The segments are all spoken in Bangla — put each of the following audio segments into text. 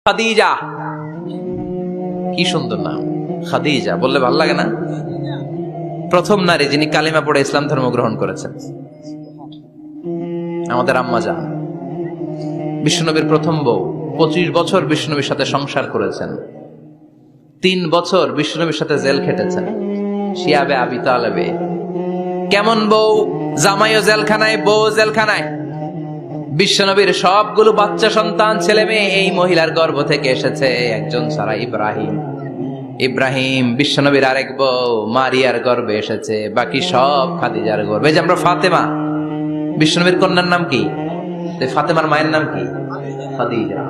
খাদিজা, কি সুন্দর নাম খাদিজা, বললে ভালো লাগে না? প্রথম নারী যিনি কালিমা পড়ে ইসলাম ধর্ম গ্রহণ করেছেন আমাদের আম্মা জান, বিশ্বনবীর প্রথম বউ। 25 বছর বিশ্বনবীর সাথে সংসার করেছেন, 3 বছর বিশ্বনবীর সাথে জেল খেটেছেন শিয়াবে আবি তালেবে। কেমন বউ? জামাইও জেলখানায়, বউ জেলখানায়। বিশ্বনবীর সবগুলো বাচ্চা সন্তান, ছেলে মেয়ে এই মহিলার গর্ভ থেকে এসেছে, একজন ছাড়া ইব্রাহিম। ইব্রাহিম বিশ্বনবীর আরেক বউ মারিয়ার গর্ভে এসেছে, বাকি সব খাদিজার গর্ভে। যে আমরা ফাতেমা, বিশ্বনবীর কন্যার নাম কি? ফাতেমার মায়ের নাম কি? খাদিজা।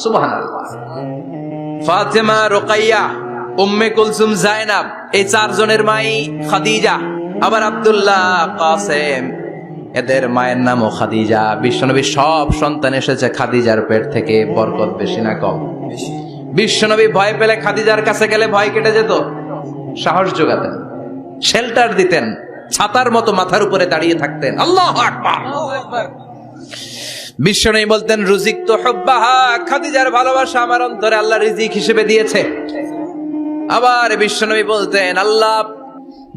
সুবহানাল্লাহ। ফাতেমা, রোকাইয়া, উম্মে কুলসুম, জায়নাব, এই 4 জনের মাই খাদিজা। আবার আব্দুল্লাহ, কাসেম, এদের মায়ের নামও খাদিজা। বিশ্বনবীর সব সন্তান এসেছে খাদিজার পেট থেকে। বরকত বেশি না কম? বিশ্বনবী ভয় পেলে খাদিজার কাছে গেলে ভয় কেটে যেত, সাহস যোগাতেন, শেল্টার দিতেন, ছাতার মতো মাথার উপরে দাঁড়িয়ে থাকতেন। আল্লাহু আকবার। বিশ্বনবী বলতেন, রুজিক তো হুব্বাহা, খাদিজার ভালোবাসা আমার অন্তরে আল্লাহ রিজিক হিসেবে দিয়েছে। আবার বিশ্বনবী বলতেন, আল্লাহ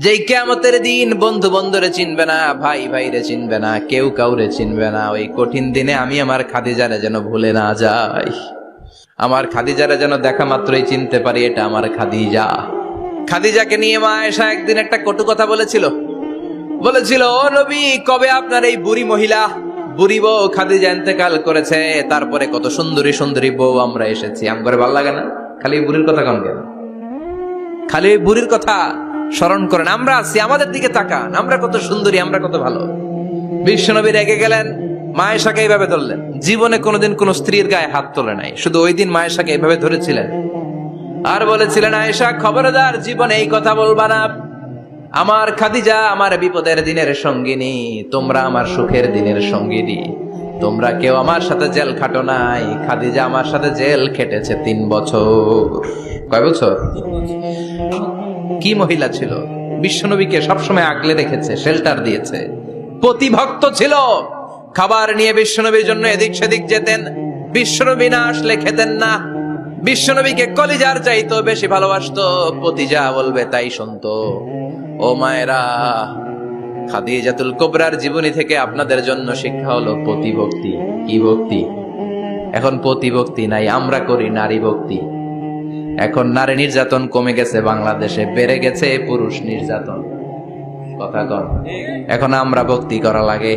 যেই কিয়ামতের দিন বন্ধু বন্ধুরে চিনবে না, ভাই ভাইরে চিনবে না, কেউ কাউরে চিনবে না, ওই কঠিন দিনে আমি আমার খাদিজারে যেন ভুলে না যাই, আমার খাদিজারে যেন দেখা মাত্রই চিনতে পারি এটা আমার খাদিজা। খাদিজাকে নিয়ে মা আয়েশা একদিন একটা কটু কথা বলেছিল। ও নবী, কবে আপনার এই বুড়ি মহিলা, বুড়ি বউ খাদিজা ইন্তেকাল করেছে, তারপরে কত সুন্দরী সুন্দরী বউ আমরা এসেছি, আমগরে ভালো লাগে না? খালি বুড়ির কথা কন কেন? খালি বুড়ির কথা স্মরণ করেন। আমরা আছি, আমাদের দিকে তাকান, আমরা কত সুন্দরী, আমরা কত ভালো। বিশ্বনবী রেগে গেলেন, মা আয়েশাকে এইভাবে ধরলেন। জীবনে কোনোদিন কোন স্ত্রীর গায়ে হাত তোলে নাই, শুধু ওই দিন মা আয়েশাকে এইভাবে ধরেছিলেন আর বলেছিলেন, আয়েশা খবরদার জীবনে এই কথা বলবা না, আমার খাদিজা আমার বিপদের দিনের সঙ্গিনী, তোমরা আমার সুখের দিনের সঙ্গিনী, তোমরা কেউ আমার সাথে জেল খাটো নাই, খাদিজা আমার সাথে জেল খেটেছে 3 বছর। কয় বছর? কি মহিলা ছিল! বিশ্বনবীকে সবসময় আগলে রেখেছে, শেল্টার দিয়েছে, প্রতিভক্ত ছিল। খাবার নিয়ে বিশ্বনবীর জন্য এদিক সেদিক যেতেন, বিশ্বনবী না আসলে খেতেন না। বিশ্বনবীকে কলিজার চাইতো বেশি ভালোবাসতো, পতি যা বলবে তাই শুনতো। ও মায়েরা, খাদিজাতুল কুবরার জীবনী থেকে আপনাদের জন্য শিক্ষা হলো প্রতিভক্তি। কি ভক্তি? এখন প্রতিভক্তি নাই, আমরা করি নারী ভক্তি। এখন নারী নির্যাতন কমে গেছে বাংলাদেশে, বেড়ে গেছে পুরুষ নির্যাতন। কথা কন। এখন আমরা ভক্তি করা লাগে,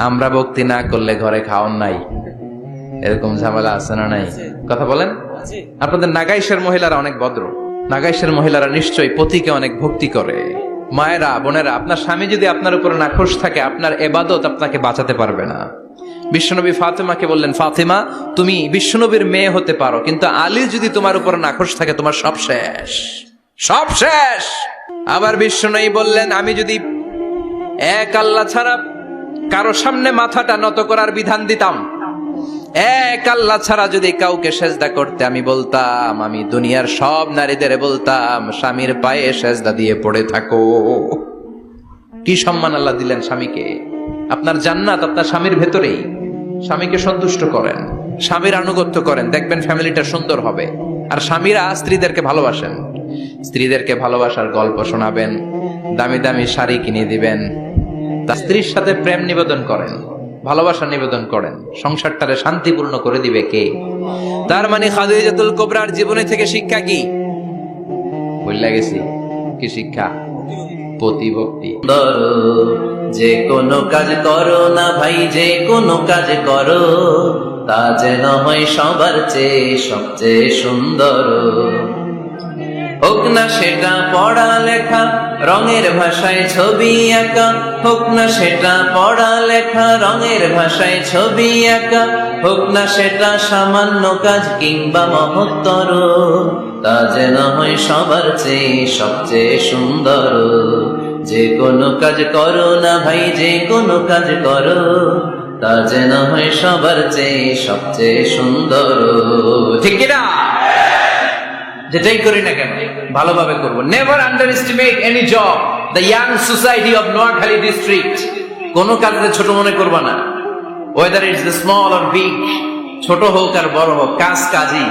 আমরা ভক্তি না করলে ঘরে খাওয়ান নাই, এরকম ঝামেলা আছে না নাই? কথা বলেন। আপনাদের নাগাইশের মহিলারা অনেক ভদ্র, নাগাইশের মহিলারা নিশ্চয়ই পতিকে অনেক ভক্তি করে। মায়েরা, বোনেরা, আপনার স্বামী যদি আপনার উপর নাখোশ থাকে, আপনার ইবাদত আপনাকে বাঁচাতে পারবে না। বিশ্বনবী ফাতেমাকে বললেন, ফাতেমা তুমি বিশ্বনবীর মেয়ে হতে পারো, কিন্তু আলী যদি তোমার উপর নাখোশ থাকে তোমার সব শেষ, সব শেষ। আবার বিশ্বনবী বললেন, আমি যদি এক আল্লাহ ছাড়া কারো সামনে মাথাটা নত করার বিধান দিতাম, এক আল্লাহ ছাড়া যদি কাউকে সেজদা করতে আমি বলতাম, আমি দুনিয়ার সব নারীদের বলতাম স্বামীর পায়ে সেজদা দিয়ে পড়ে থাকো। কি সম্মান আল্লাহ দিলেন স্বামীকে! আপনার জান্নাত আপনার স্বামীর ভেতরেই। স্বামীকে সন্তুষ্ট করেন, স্বামীর আনুগত্য করেন, দেখবেন ফ্যামিলিটা সুন্দর হবে। আর স্বামীরা স্ত্রীদেরকে ভালোবাসেন, স্ত্রীদেরকে ভালোবাসার গল্প শোনাবেন, দামি দামি শাড়ি কিনে দিবেন, তার স্ত্রীর সাথে প্রেম নিবেদন করেন, ভালোবাসা নিবেদন করেন, সংসারটারে শান্তিপূর্ণ করে দিবে কে? তার মানে খাদিজাতুল কুবরার জীবনী থেকে শিক্ষা কি? ভুলে গেছি। কি শিক্ষা? প্রতিভক্তি। যে কোনো কাজ করো না ভাই, যে কোনো কাজ করো, তা যেন হয় সবার চেয়ে সবচেয়ে সুন্দর। হোক না সেটা পড়ালেখা, রঙের ভাষায় ছবি আঁকা, হোক না সেটা পড়ালেখা, রঙের ভাষায় ছবি আঁকা, হোক না সেটা সামান্য কাজ কিংবা মহত্তর, তা যেন হয় সবার চেয়ে সবচেয়ে সুন্দর। যে কোনো কাজ করো না ভাই, যে কোনো কাজ করো, তা যেন হয় সবার চেয়ে সবচেয়ে সুন্দর। ঠিক কিনা? যেটাই করি না কেন ভালোভাবে করবো। Never under estimate any job. The young society of Noakhali district. কোন কাজে ছোট মনে করবা না, whether it's the small or big, ছোট হোক আর বড় হোক, কাজ কাজই,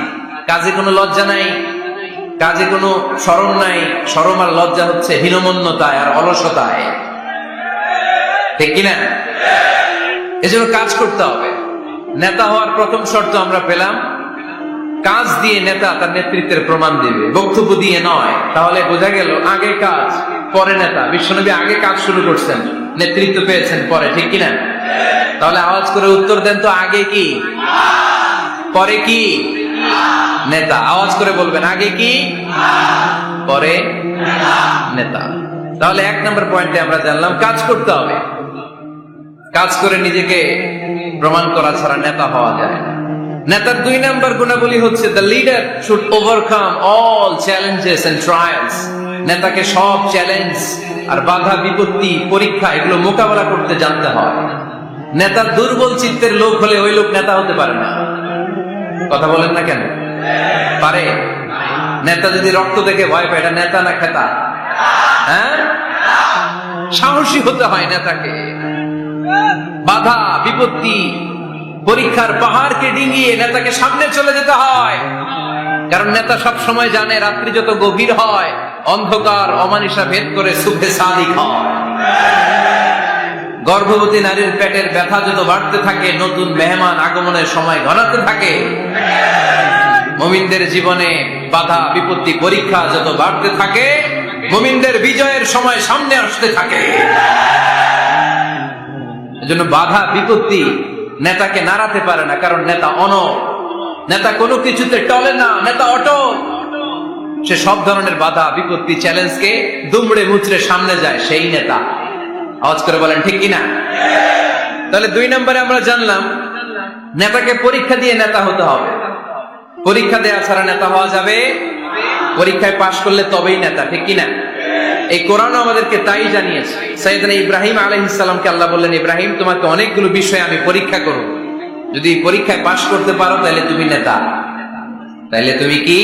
কাজে কোনো লজ্জা নাই, কাজে কোনো শরম নাই। শরম আর লজ্জা হচ্ছে হীনমন্যতায় আর অলসতায়, ঠিক কিনা? এজন্য কাজ করতে হবে। নেতা হওয়ার প্রথম শর্ত আমরা পেলাম, কাজ দিয়ে নেতা তার নেতৃত্বের প্রমাণ দিবে, বক্তব্য দিয়ে নয়। তাহলে বোঝা গেল আগে কাজ পরে নেতা। বিশ্বনবী আগে কাজ শুরু করছেন, নেতৃত্ব পেয়েছেন পরে, ঠিক কিনা? তাহলে আওয়াজ করে উত্তর দেন তো, আগে কি পরে কি? নেতা। আওয়াজ করে বলবেন, আগে কি পরে নেতা। তাহলে 1 নম্বর পয়েন্টে আমরা জানলাম কাজ করতে হবে। কাজ করে নিজেকে প্রমাণ করা ছাড়া নেতা হওয়া যায় না। নেতার 2 নম্বর গুণাবলী হচ্ছে the leader should overcome all challenges and trials. নেতাকে সব চ্যালেঞ্জ আর বাধা বিপত্তি পরীক্ষা এগুলো মোকাবেলা করতে জানতে হয়। নেতা দুর্বল চিত্তের লোক হলে ওই লোক নেতা হতে পারে না। কথা বলেন না কেন? পারে? নেতা যদি রক্ত দেখে ভয় পায়, এটা নেতা না খেতা? হ্যাঁ, সাহসী হতে হয় নেতাকে। বাধা বিপত্তি পরীক্ষার পাহাড়কে ডিঙিয়ে নেতাকে সামনে চলে যেতে হয়। কারণ নেতা সব সময় জানে রাত্রি যত গভীর হয় অন্ধকার অমানিসা ভেদ করে সুখে সাদিক হয়। গর্ভবতী নারীর পেটের ব্যথা যত বাড়তে থাকে নতুন মেহমান আগমনের সময় ঘনাতে থাকে। মুমিনদের জীবনে বাধা বিপত্তি পরীক্ষা যত বাড়তে থাকে মুমিনদের বিজয়ের সময় সামনে আসতে থাকে। এজন্য বাধা বিপত্তি নেতাকে নাড়াতে পারে না, কারণ নেতা অনড়। নেতা কোনো কিছুতে টলে না, নেতা অটল। সে সব ধরনের বাধা বিপত্তি চ্যালেঞ্জকে দুমড়ে মুচড়ে সামনে যায়, সেই নেতা। আওয়াজ করে বলেন ঠিক কিনা? তাহলে 2 নম্বরে আমরা জানলাম নেতাকে পরীক্ষা দিয়ে নেতা হতে হবে। পরীক্ষা দেওয়া ছাড়া নেতা হওয়া যাবে? পরীক্ষায় পাশ করলে তবেই নেতা, ঠিক কিনা? এই কোরআন আমাদেরকে তাই জানিয়েছে। সাইয়েদনা ইব্রাহিম আলাইহিস সালামকে আল্লাহ বললেন, ইব্রাহিম তোমাকে অনেকগুলো বিষয়ে আমি পরীক্ষা করব, যদি পরীক্ষায় পাশ করতে পারো তাহলে তুমি নেতা। তাহলে তুমি কি?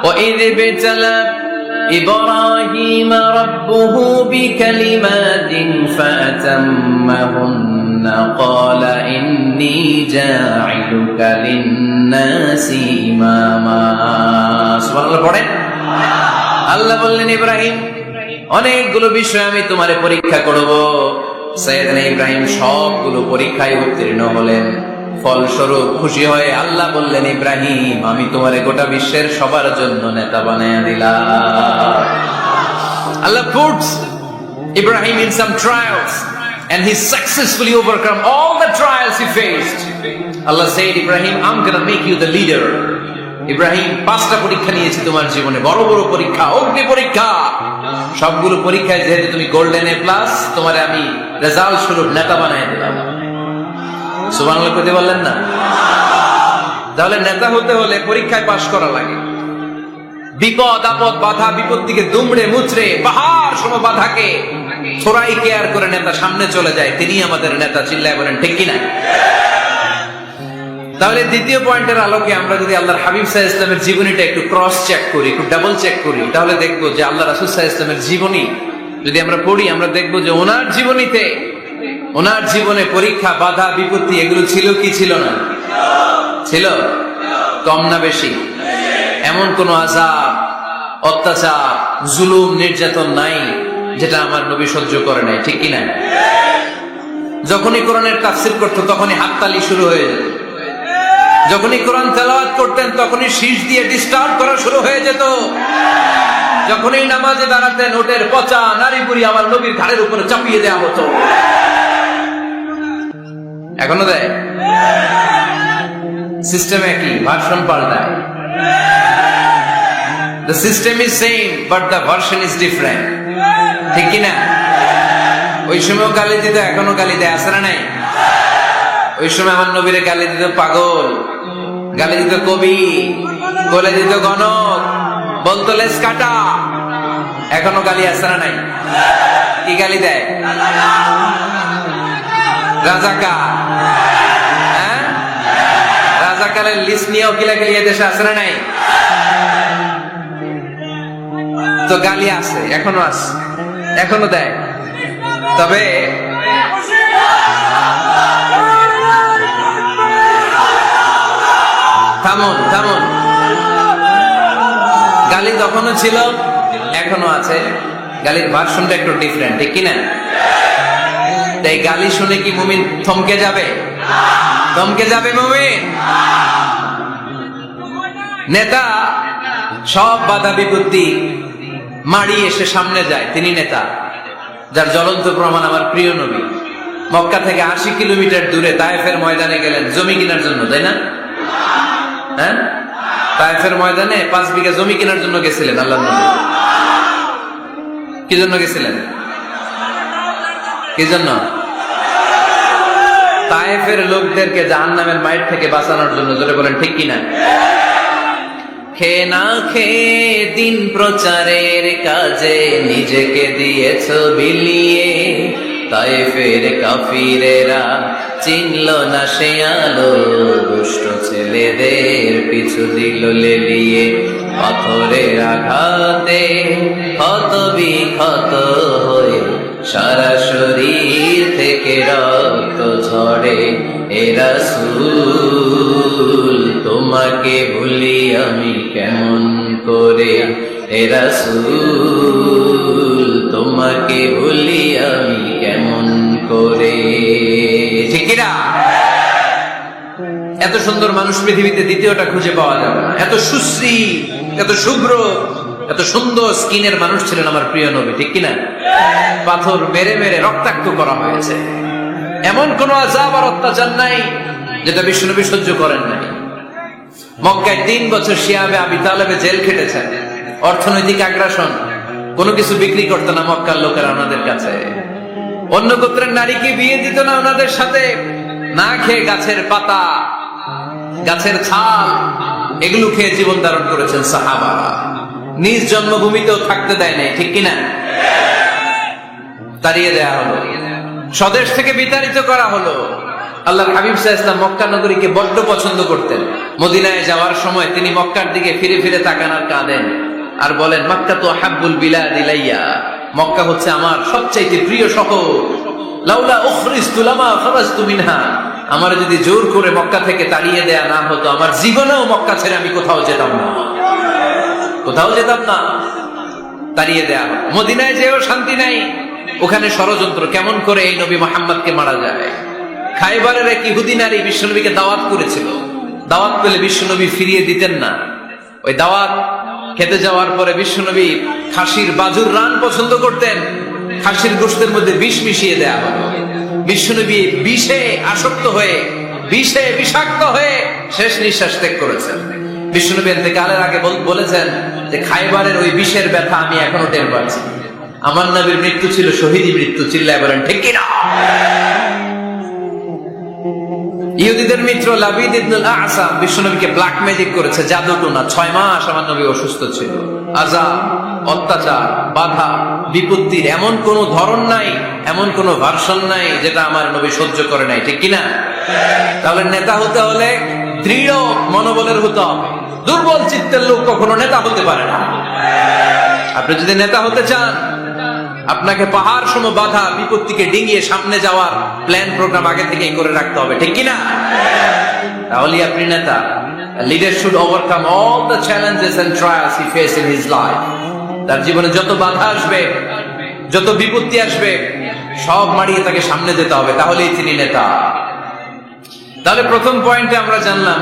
وَإِذِ ابْتَلَى إِبْرَاهِيمَ رَبُّهُ بِكَلِمَاتٍ فَأَتَمَّهُنَّ قَالَ إِنِّي جَاعِلُكَ لِلنَّاسِ إِمَامًا। সুবহানাল্লাহ পড়েন। আল্লাহ বললেন, ইব্রাহিম অনেকগুলো বিষয় আমি তোমারে পরীক্ষা করব। সাইয়েদনা ইব্রাহিম সবগুলো পরীক্ষায় উত্তীর্ণ হলেন। ফলস্বরূপ খুশি হয়ে আল্লাহ বললেন, ইব্রাহিম আমি তোমারে গোটা বিশ্বের সবার জন্য নেতা বানায়া দিলাম। আল্লাহ puts Ibrahim in some trials and he successfully overcome all the trials he faced. Allah said, Ibrahim, I'm gonna make you the leader. Ibrahim 5টা পরীক্ষা নিয়েছি তোমার জীবনে, বড় বড় পরীক্ষা, অগ্নি পরীক্ষা। সবগুলো পরীক্ষায় যেহেতু তুমি গোল্ডেন এ প্লাস, তোমারে আমি রেজাল্ট স্বরূপ নেতা বানায় দিলাম। সুবহানাল্লাহ কইতে বললেন না? তাহলে নেতা হতে হলে পরীক্ষায় পাশ করা লাগে। বিপদ আপদ বাধা বিপত্তিকে দুমড়ে মুচড়ে পাহাড় সম বাধাকে ছোড়াই কেয়ার করে নেতা সামনে চলে যায়, তিনি আমাদের নেতা। চিল্লায় বলেন ঠিক কিনা? তাহলে 2য় পয়েন্টের আলোকে আমরা যদি আল্লাহর হাবিব সাল্লাল্লাহু আলাইহি ওয়াসাল্লামের জীবনীটা একটু ক্রস চেক করি, একটু ডাবল চেক করি, তাহলে দেখবো যে আল্লাহ রাসূল সাল্লাল্লাহু আলাইহি ওয়াসাল্লামের জীবনী যদি আমরা পড়ি, আমরা দেখবো যে ওনার জীবনীতে, ওনার জীবনে পরীক্ষা বাধা বিপত্তি এগুলো ছিল কি ছিল না? ছিল। কম না বেশি? এমন কোন আযাব অত্যাচার জুলুম নির্যাতন নাই যেটা আমার নবী সহ্য করে নাই, ঠিক কিনা? যখনই কোরআনের তাফসীর করতো তখনই হাততালি শুরু হয়ে যেত। যখনই কোরআন তেলাওয়াত করতেন তখনই শীষ দিয়ে ডিস্টার্ব করা শুরু হয়ে যেত। যখনই নামাজে দাঁড়াতেন ওটের পচা নারী বুড়ি আমার নবীর ঘাড়ের উপরে চাপিয়ে দেওয়া হতো। এখনো দেয়? সিস্টেম একই, ভার্সন পাল্টায়। The system is same but the version is different, ঠিক কিনা? ওই সময় গালি দিত, এখনো গালি দেয়, আছে না নাই? ওই সময় আমার নবীরে গালি দিত পাগল, গালি দিত কবি, বলে দিত গণক, বলতো লেস কাটা। এখনো গালি আছে না নাই? কি গালি দেয়? রাজাকার। হ্যাঁ, রাজাকারের লিস্ট নিয়েও কিলাকিলি দেশে আছে না নাই? তো গালি আছে, এখনো আছে, এখনো দেয়। তবে থামুন থামুন। গালি তখনও ছিল, এখনো আছে, গালির ভার্সনটা একটু ডিফারেন্ট, ঠিক কিনা? তাই গালি শুনে কি মুমিন থমকে যাবে? থমকে যাবে মুমিন? নেতা সব বাধা বিপত্তি মাড়ি এসে সামনে যায়, তিনি নেতা। যার জ্বলন্ত প্রমাণ আমার প্রিয় নবী মক্কা থেকে 80 কিলোমিটার দূরে তায়েফের ময়দানে গেলেন জমি কেনার জন্য, তাই না? হ্যাঁ, তায়েফের ময়দানে 5 বিঘা জমি কেনার জন্য গেছিলেন আল্লাহর নবী। কি জন্য গেছিলেন? কি জন্য? তায়েফের লোকদেরকে জাহান্নামের মাইর থেকে বাঁচানোর জন্য। জোরে বলেন ঠিক কিনা? খেয়ে না খেয়ে দিন প্রচারের কাজে নিজেকে দিয়েছ বিলিয়ে, তায়েফের কাফিরেরা চিনল না সে আলো, দুষ্ট ছেলেদের পিছু দিল লেলিয়ে, পাথরের আঘাতে ক্ষত বিক্ষত হয়ে সারা শরীর থেকে রক্ত ঝরে। এ রাসূল তোমাকে ভুলি আমি কেমন করে, এ রাসূল তোমাকে ভুলি আমি কেমন করে। ঠিক কিনা? এত সুন্দর মানুষ পৃথিবীতে দ্বিতীয়টা খুঁজে পাওয়া যাবে না। এত সুশ্রী, এত শুভ্র, এত সুন্দর স্কিনের মানুষ ছিলেন আমার প্রিয় নবী, ঠিক কিনা? পাথর মেরে মেরে রক্তাক্ত করা হয়েছে, এমন কোন আযাব আর অত্যাচার নাই যেটা বিশ্বনবী সহ্য করেন নাই। মক্কায় 3 বছর শিয়াবে আবি তালেবে জেল খেটেছেন, অর্থনৈতিক আগ্রাসন, কোনো কিছু বিক্রি করতো না মক্কার লোকেরা ওনাদের কাছে। অন্য গোত্রের নারীকে বিয়ে দিত না ওনাদের সাথে। না খেয়ে গাছের পাতা, গাছের ছাল, এগুলো খেয়ে জীবন ধারণ করেছেন সাহাবারা। নিজ জন্মভূমিতেও থাকতে দেয় নাই, ঠিক কিনা? তাড়িয়ে দেয়া হলো, স্বদেশ থেকে বিতাড়িত করা হলো। আল্লাহর হাবিব সাল্লাল্লাহু আলাইহি ওয়াসাল্লাম মক্কা নগরীকে বড্ড পছন্দ করতেন। মদিনায় যাওয়ার সময় তিনি মক্কার দিকে ফিরে ফিরে তাকান আর কাঁদেন আর বলেন, মক্কা তো হাব্বুল বিলাদ ইলাইয়া, মক্কা হচ্ছে আমার সবচাইতে প্রিয় শহর। লাউলা উখরিজতু লামা খারাজতু মিনহা, আমার যদি জোর করে মক্কা থেকে তাড়িয়ে দেয়া না হতো, আমার জীবনেও মক্কা ছেড়ে আমি কোথাও যেতাম না, কোথাও যেতাম না। তাড়িয়ে দেয়া। মদিনায় যেও শান্তি নাই, ওখানে ষড়যন্ত্র কেমন করে এই নবী মুহাম্মদকে মারা যায়। খাইবারের এক ইহুদি নারী বিশ্বনবীকে দাওয়াত করেছিল, দাওয়াত পেলে বিশ্বনবী ফিরিয়ে দিতেন না। ওই দাওয়াত খেতে যাওয়ার পরে বিশ্বনবী খাসির বাজুর রান পছন্দ করতেন, খাসির গোশতের মধ্যে বিষ মিশিয়ে দেয়া হলো। বিশ্বনবী বিষে আসক্ত হয়ে, বিষে বিষাক্ত হয়ে শেষ নিঃশ্বাস ত্যাগ করেছেন। বিশ্বনবী ইন্তেকালের আগে বলেছেন যে খাইবারের ওই বিষের ব্যথা আমি এখনো টের পাচ্ছি। আমার নবীর মৃত্যু ছিল শহীদি মৃত্যু, চিল্লায় বলেন ঠিক কিনা? ইহুদিদের মিত্র লাবিদ ইবনুল আ'সাম বিশ্বনবীকে ব্ল্যাক ম্যাজিক করেছে, জাদুটোনা। 6 মাস আমার নবী অসুস্থ ছিল। আযাব, অত্যাচার, বাধা, বিপত্তির এমন কোন ধরন নাই, এমন কোন ভার্সন নাই যেটা আমার নবী সহ্য করে নাই, ঠিক কিনা? তাহলে নেতা হতে হলে দৃঢ় মনোবলের হতে হবে। দুর্বল চিত্তের লোক কখনো নেতা হতে পারে না। আপনি যদি নেতা হতে চান, আপনাকে পাহাড় সম বাধা বিপত্তিকে ডিঙিয়ে সামনে যাওয়ার প্ল্যান প্রোগ্রাম আগে থেকেই করে রাখতে হবে, ঠিক কিনা? তাহলে আপনি নেতা। Leader should overcome all the challenges and trials he face in his life. তার জীবনে যত বাধা আসবে, যত বিপত্তি আসবে, সব মারিয়ে তাকে সামনে যেতে হবে, তাহলেই তিনি নেতা। তাহলে প্রথম পয়েন্টে আমরা জানলাম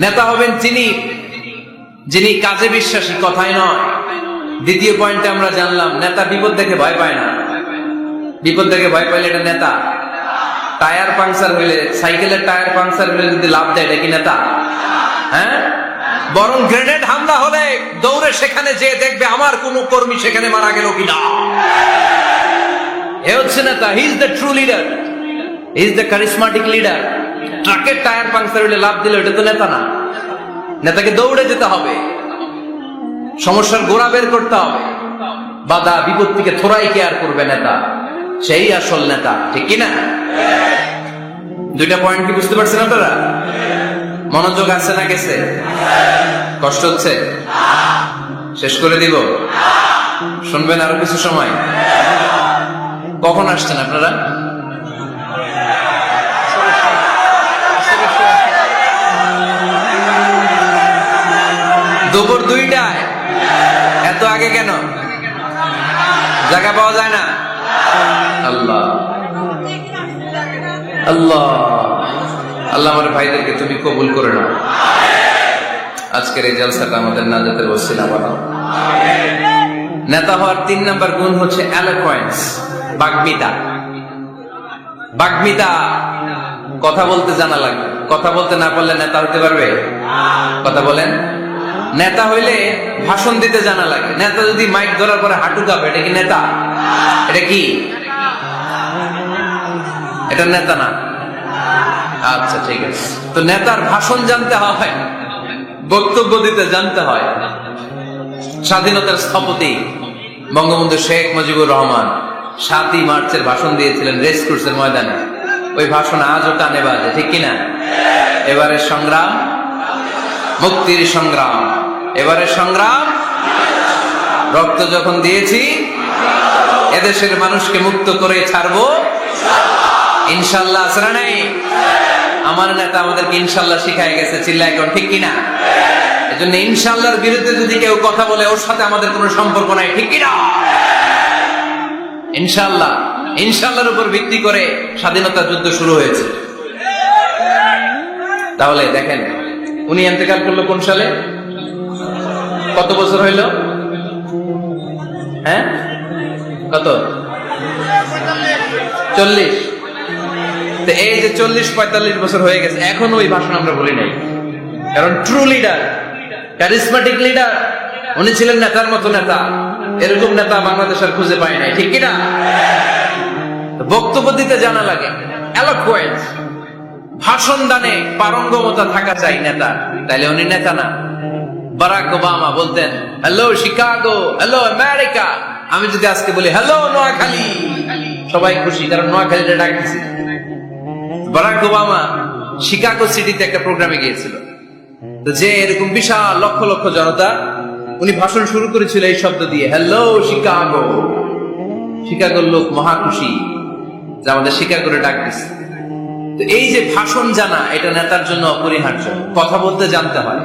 নেতা হবেন তিনি যিনি কাজে বিশ্বাসী, কথায় নয়। দ্বিতীয় পয়েন্টে আমরা জানলাম নেতা বিপদ দেখে ভয় পায় না। বিপদ দেখে ভয় পাইলে এটা নেতা। টায়ার পাংচার হইলে, সাইকেলের টায়ার পাংচার হইলে যদি লাভ দেয়, এটা কি নেতা? হ্যাঁ, বরং গ্রেনেড হামলা হলে দৌড়ে সেখানে যে দেখবে আমার কোন কর্মী সেখানে মারা গেল কিনা। এ হচ্ছে নেতা। He is the true leader, he is the charismatic leader. ট্রাকের টায়ার পাংচার হইলে লাভ দিল, এটা তো নেতা না। নেতাকে দৌড়ে যেতে হবে, সমস্যার গোড়া বের করতে হবে, বাধা বিপত্তিকে থোড়াই কেয়ার করবে নেতা, সেই আসল নেতা, ঠিক কিনা? দুইটা পয়েন্ট কি বুঝতে পারছেন আপনারা? মনোযোগ আছে না গেছে? কষ্ট হচ্ছে? শেষ করে দিব? শুনবেন আরো কিছু সময়? কখন আসছেন আপনারা? দুপুর 2টায়, এত আগে কেন? জায়গা পাওয়া যায় না? আল্লাহ আল্লাহ আল্লাহ আমার ভাইদেরকে তুমি কবুল করে নাও। আজকের এই জলসাটা আমাদের নাজাতের ওসিলা বানাও। নেতা হওয়ার 3 নাম্বার গুণ হচ্ছে এলোকোয়েন্স, বাগ্মিতা। বাগ্মিতা, কথা বলতে জানা লাগবে। কথা বলতে না পারলে নেতা হতে পারবে? কথা বলেন। নেতা হইলে ভাষণ দিতে জানা লাগে। নেতা যদি মাইক ধরার পরে হাঁটু কাঁপে, এটা কি নেতা? এটা কি? এটা নেতা না। আচ্ছা ঠিক আছে। তো নেতার ভাষণ জানতে হয়, বক্তব্য দিতে জানতে হয়। স্বাধীনতার স্থপতি বঙ্গবন্ধু শেখ মুজিবুর রহমান 7ই মার্চের ভাষণ দিয়েছিলেন রেস কোর্সের ময়দানে। ওই ভাষণ আজও কানে বাজে, ঠিক কিনা? এবারের সংগ্রাম মুক্তির সংগ্রাম, এবারের সংগ্রাম রক্ত যখন দিয়েছি এদেশের মানুষকে মুক্ত করে ছাড়বো ইনশাল্লাহ। আসরা নাই? আমার নেতা আমাদেরকে ইনশাল্লাহ শিখাই গেছে, চিল্লায় কোন, ঠিক কিনা? এজন্য ইনশাল্লাহর বিরুদ্ধে যদি কেউ কথা বলে ওর সাথে আমাদের কোনো সম্পর্ক নাই, ঠিক কিনা? ইনশাল্লাহ, ইনশাল্লাহর উপর ভিত্তি করে স্বাধীনতা যুদ্ধ শুরু হয়েছে। তাহলে দেখেন, উনি ইন্তেকাল করলো কোন সালে? কত বছর হইল? হ্যাঁ, কত? 40। তো এই যে 40-45 বছর হয়ে গেছে, এখনো ওই ভাষণ আমরা বলি নাই। কারণ ট্রু লিডার, ক্যারিসমেটিক লিডার, উনি ছিলেন নেতার মতো নেতা। এরকম নেতা বাংলাদেশ আর খুঁজে পায় নাই, ঠিক কিনা? বক্তব্য দিতে জানা লাগে, এলোকোয়েন্স, ভাষণ দানে পারঙ্গমতা থাকা চাই নেতা, তাইলে উনি নেতা না। বারাক ওবামা বলতেন হ্যালো শিকাগো, হ্যালো আমেরিকা। আমি যদি আজকে বলি হ্যালো নোয়াখালী, সবাই খুশি, কারণ নোয়াখালীটা ডাক দিছি। বারাক ওবামা শিকাগো সিটিতে একটা প্রোগ্রামে গিয়েছিল, তো যে এরকম বিশাল লক্ষ লক্ষ জনতা, উনি ভাষণ শুরু করেছিল এই শব্দ দিয়ে, হ্যালো শিকাগো। শিকাগোর লোক মহা খুশি যে আমাদের শিকাগোরে ডাক দিচ্ছে। তো এই যে ভাষণ জানা, এটা নেতার জন্য অপরিহার্য। কথা বলতে জানতে হয়,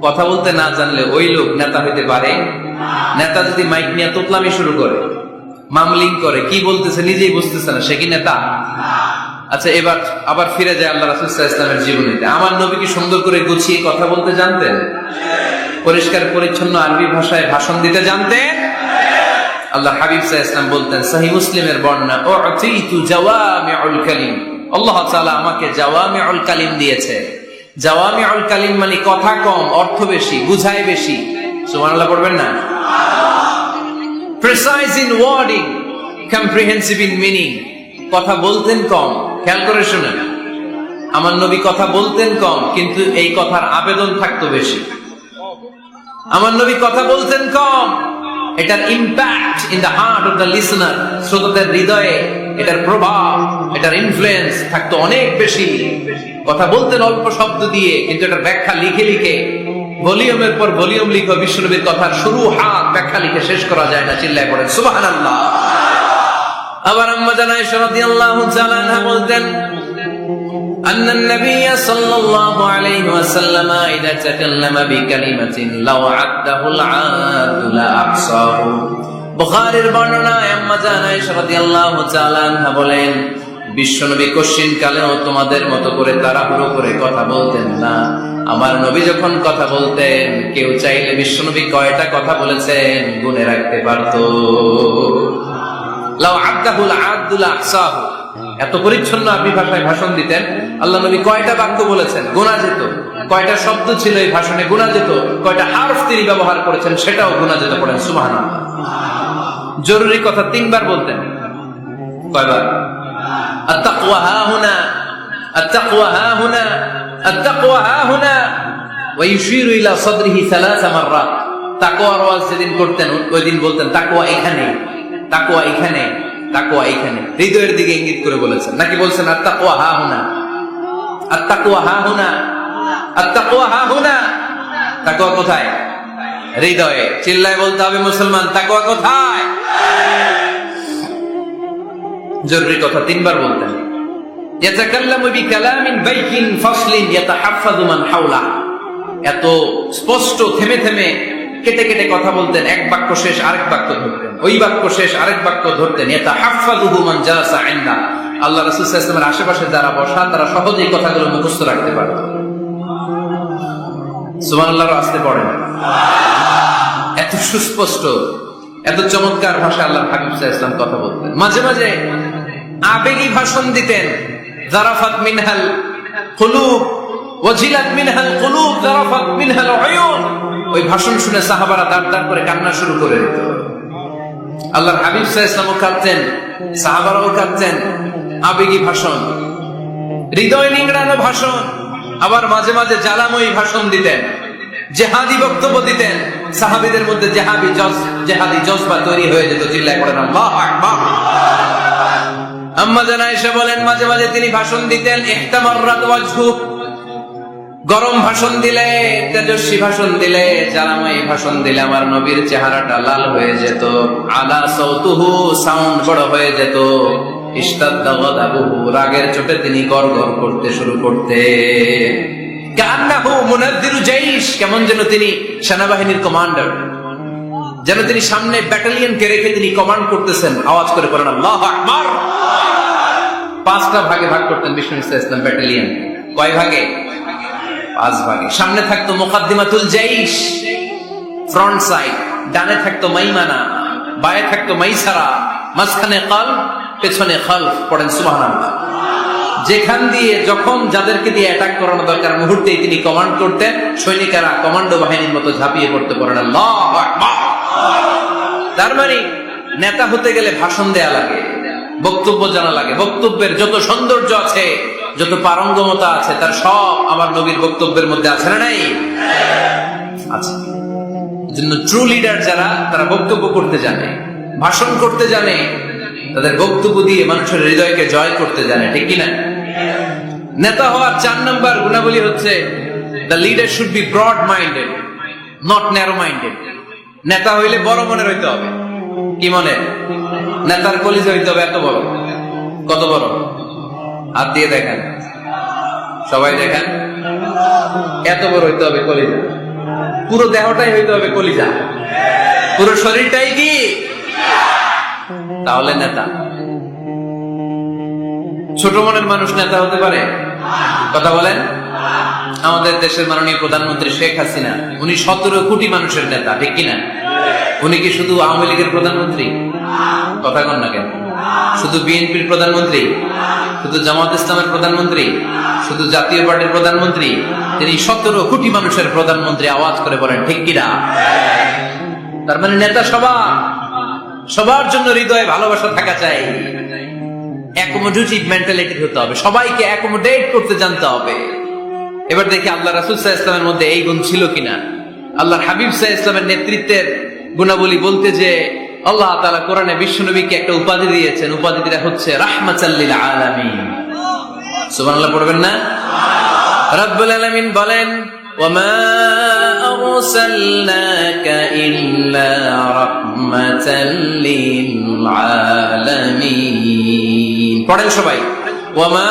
কথা বলতে না জানলে ওই লোক নেতা হইতে পারে? নেতা যদি মাইক নিয়ে তোতলামি শুরু করে, মামলিং করে, কি বলতেছে নিজেই বুঝতেছে না, সে কি নেতা? আচ্ছা, এবার আবার ফিরে যায় আল্লাহ রাসূল সাল্লাল্লাহু আলাইহি ওয়াসাল্লামের জীবনীতে। আমার নবী কি সুন্দর করে গুছিয়ে কথা বলতে জানতেন? পরিষ্কার পরিচ্ছন্ন আরবি ভাষায় ভাষণ দিতে জানতেন? আল্লাহ হাবিব সাল্লাল্লাহু আলাইহি ওয়াসাল্লাম বলতেন, সহিহ মুসলিমের বর্ণনা, উতিতু জাওয়ামিউল কালিম, আল্লাহ তাআলা আমাকে জাওয়ামিউল কালিম দিয়েছে। জাওয়ামিউল কালিম মানে কথা কম, অর্থ বেশি, বুঝায় বেশি। সুবহানাল্লাহ পড়বেন না? Precise in wording, comprehensive in meaning. কথা বলতেন কম, খেয়াল করে শুনেন, আমার নবী কথা বলতেন কম, কিন্তু এই কথার আবেদন থাকতো বেশি। আমার নবী কথা বলতেন কম, এটার impact in the heart of the listener, শ্রোতাদের হৃদয়ে এটার প্রভাব, এটার ইনফ্লুয়েন্স থাকতো অনেক বেশি। কথা বলতেন অল্প শব্দ দিয়ে, কিন্তু এটার ব্যাখ্যা লিখে লিখে, ভলিউমের পর ভলিউম লিখো। বিশ্বনবীর কথার শুরু হাত ব্যাখ্যা লিখে শেষ করা যায় না, চিল্লায় পড়েন সুবহানাল্লাহ। আবার আম্মা জান আয়েশা রাদিয়াল্লাহু তাআলা আনহা বলতেন, আন্নান নবী সাল্লাল্লাহু আলাইহি ওয়াসাল্লাম ইযা তাকাল্লামা বিকালিমাতিন লাউ আদাহুল আদু লা আহসাহু। বুখারীর বর্ণনায় আম্মা জান আয়েশা রাদিয়াল্লাহু তাআলা আনহা বলেন, বিশ্বনবী কশিন কালেও তোমাদের মতো করে তাড়াহুড়ো করে কথা বলতেন না। আমার নবী যখন কথা বলতেন, কেউ চাইলে বিশ্বনবী কয়টা কথা বলেছেন গুনে রাখতে পারত। লাউ আদাহুল আদু লা আহসাহু, এত পরিচ্ছন্ন আরবি ভাষায় ভাষণ দিতেন। আল্লাহ নবী কয়টা বাক্য বলেছেন গোনা যেত, কয়টা শব্দ ছিল এই ভাষণে গোনা যেত, কয়টা হারফ তিনি ব্যবহার করেছেন সেটাও গোনা যেত। পড়েন সুবহানাল্লাহ। জরুরি কথা 3 বার বলতেন। কয়বার? আত-তাকওয়া হাহুনা, আত-তাকওয়া হাহুনা, আত-তাকওয়া হাহুনা, ওয়া ইউশিরু ইলা সাদরিহি 3 মাররাত। তাকওয়ার ওয়াজ যেদিন করতেন ওই দিন বলতেন তাকওয়া এখানে, তাকওয়া এখানে, তাকওয়া এখানে, হৃদয়ের দিকে ইঙ্গিত করে বলেছেন। নাকি বলছেন আত-তাকওয়া হাহুনা, আত-তাকওয়া হাহুনা, আত-তাকওয়া হাহুনা? তাকওয়া কোথায়? হৃদয়ে। চিল্লায় বলতে হবে মুসলমান, তাকওয়া কোথায়? জরুরি কথা 3 বার বলতেন। ইয়াতাকাল্লামু বিকালামিন বাইকিন ফাসলিন ইয়াতাহাফফাযু মান হাওলা। এত স্পষ্ট, থেমে থেমে কেটে কেটে কথা বলতেন, এক বাক্য শেষ আরেক বাক্য ধরতেন, ওই বাক্য শেষ আরেক বাক্য ধরতেন। ইয়াতাহাফফাযুহু মান জালাসা ইনদা। আল্লাহ রাসূল সাল্লাল্লাহু আলাইহি ওয়াসাল্লামের আশেপাশে যারা বসা তারা সহজেই কথাগুলো মুখস্থ রাখতে পারত। সুবহানাল্লাহর আসতে পড়েন। এত সুস্পষ্ট, এত চমৎকার ভাষা আল্লাহর হাবিব সাল্লাল্লাহু আলাইহি ওয়াসাল্লাম কথা বলতেন। মাঝে মাঝে আবেগী ভাষণ দিতেন। যারাফাত মিনহাল কুলুব ওয়াজিলাত মিনহাল কুলুব যারাফাত মিনহাল উয়ুন। ওই ভাষণ শুনে সাহাবারা দাঁড় দাঁড় করে কান্না শুরু করে দিত। আল্লাহর হাবিব সাল্লাল্লাহু আলাইহি ওয়াসাল্লামও কাঁদতেন, সাহাবারাও কাঁদতেন। আবেগী ভাষণ, হৃদয় নিংড়ানো ভাষণ। আবার মাঝে মাঝে জ্বালাময়ী ভাষণ দিতেন, জেহাদি বক্তব্য দিতেন। সাহাবীদের মধ্যে জেহাদি জজবা তৈরি হয়ে যেত। চিল্লায় পড়েন আল্লাহু আকবার। আম্মা জান আয়েশা বলেন, মাঝে মাঝে তিনি ভাষণ দিতেন, ইহতামাররাত ওয়াজহু। গরম ভাষণ দিলে, তেজস্বী ভাষণ দিলে, জ্বালাময়ী ভাষণ দিলে আমার নবীর চেহারাটা লাল হয়ে যেত। আলা সাউতুহু, সাউন্ড বড় হয়ে যেত। ইশতাদ্দা গাদাবুহু, রাগের চোটে তিনি গড়গড় করতে শুরু করতেন। কান্নাহু মুনাদ্দিরু জাইশ, কেমন যেন তিনি সেনাবাহিনীর কমান্ডার, যেন তিনি সামনে ব্যাটালিয়নকে রেখে তিনি কমান্ড করতেছেন। আওয়াজ করে বলেন আল্লাহু আকবার। 5টা ভাগে ভাগ করতেন বিষ্ণু ইসলাম ব্যাটালিয়ন। কয় ভাগে? 5 ভাগে। সামনে থাকতো মুকাদ্দিমাতুল জাইশ, ফ্রন্ট সাইড। ডানে থাকতো মাইমানা, বায়ে থাকতো মাইসারা, মাঝখানে কলব, পেছনে খালফ। পড়েন সুবহানাল্লাহ। যেখান দিয়ে যখন যাদেরকে দিয়ে অ্যাটাক করানো দরকার মুহূর্তেই তিনি কমান্ড করতেন। সৈনিকেরা কমান্ডো বাহিনীর মতো ঝাঁপিয়ে পড়তে পারেন আল্লাহু আকবার। তার মানে নেতা হতে গেলে ভাষণ দেয়া লাগে, বক্তব্য জানা লাগে। বক্তব্যের যত সৌন্দর্য আছে, যত পারঙ্গমতা আছে, তার সব আমার নবীর বক্তব্যের মধ্যে আছে না নাই? আছে। জন্য ট্রু লিডার যারা, তারা বক্তব্য করতে জানে, ভাষণ করতে জানে, তাদের বক্তব্য দিয়ে মানুষের হৃদয়কে জয় করতে জানে, ঠিক কিনা? নেতা হওয়ার 4 নাম্বার গুণাবলী হচ্ছে, the leader should be broad minded, not narrow minded. নেতা হইলে বড় মনের হইতে হবে। কি মনে? নেতার কলিজা হইতে হবে এত বড়। কত বড়? হাত দিয়ে দেখেন, সবাই দেখেন। এত বড় হইতে হবে কলিজা। পুরো দেহটাই হইতে হবে কলিজা, পুরো শরীরটাই কি? তাহলে নেতা। ছোট মনের মানুষ নেতা হতে পারে? কথা বলেন। আমাদের দেশের মাননীয় প্রধানমন্ত্রী শেখ হাসিনা, উনি 17 কোটি মানুষের নেতা, ঠিক কিনা? উনি কি শুধু আওয়ামী লীগের প্রধানমন্ত্রী? কথা কন না কেন? শুধু বিএনপির প্রধানমন্ত্রী? শুধু জামাত ইসলামের প্রধানমন্ত্রী? শুধু জাতীয় পার্টির প্রধানমন্ত্রী? তিনি 17 কোটি মানুষের প্রধানমন্ত্রী। আওয়াজ করে বলেন ঠিক কিনা? তার মানে নেতা সবার জন্য হৃদয়ে ভালোবাসা থাকা চাই। অ্যাকোমোডেটিভ মেন্টালিটি হতে হবে, সবাইকে অ্যাকোমোডেট করতে জানতে হবে। এবার দেখি আল্লাহ রাসূল সাল্লাল্লাহু আলাইহি ওয়াসাল্লামের মধ্যে এই গুণ ছিল কিনা। আল্লাহর হাবিব সাল্লাল্লাহু আলাইহি ওয়াসাল্লামের নেতৃত্বের গুণাবলী বলতে যে আল্লাহ তাআলা কোরআনে বিশ্বনবীকে একটা উপাধি দিয়েছেন। উপাধিটা হচ্ছে রাহমাতাল লিল আলামিন। সুবহানাল্লাহ পড়বেন না? রব্বুল আলামিন বলেন, ওয়ামা আরসালনাকা ইল্লা রাহমাতাল লিল আলামিন। পড়েন সবাই, ওয়ামা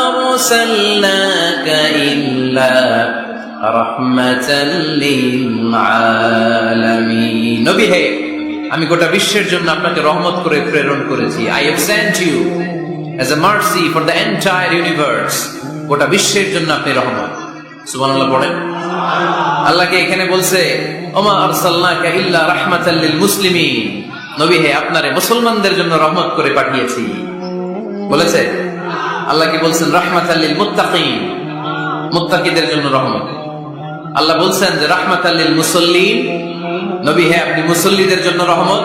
আরসালনাকা ইল্লা রাহমাতাল লিল আলামিন। নবী হে, আমি গোটা বিশ্বের জন্য আপনাকে রহমত করে প্রেরণ করেছি। I have sent you as a mercy for the entire universe. গোটা বিশ্বের জন্য আপনি রহমত। সুবহানাল্লাহ পড়েন। আল্লাহকে এখানে বলছে, ওমা আরসালনাকা ইল্লা রাহমাতাল লিল মুসলিমিন। নবী হে, আপনারে মুসলমানদের জন্য রহমত করে পাঠিয়েছি বলেছে। আল্লাহ কি বলছেন? রাহমাতাল লিল মুত্তাকিন, মুত্তাকিদের জন্য রহমত। আল্লাহ বলছেন যে রাহমাতাল লিল মুসাল্লিন, নবী হে, আপনি মুসল্লিদের জন্য রহমত।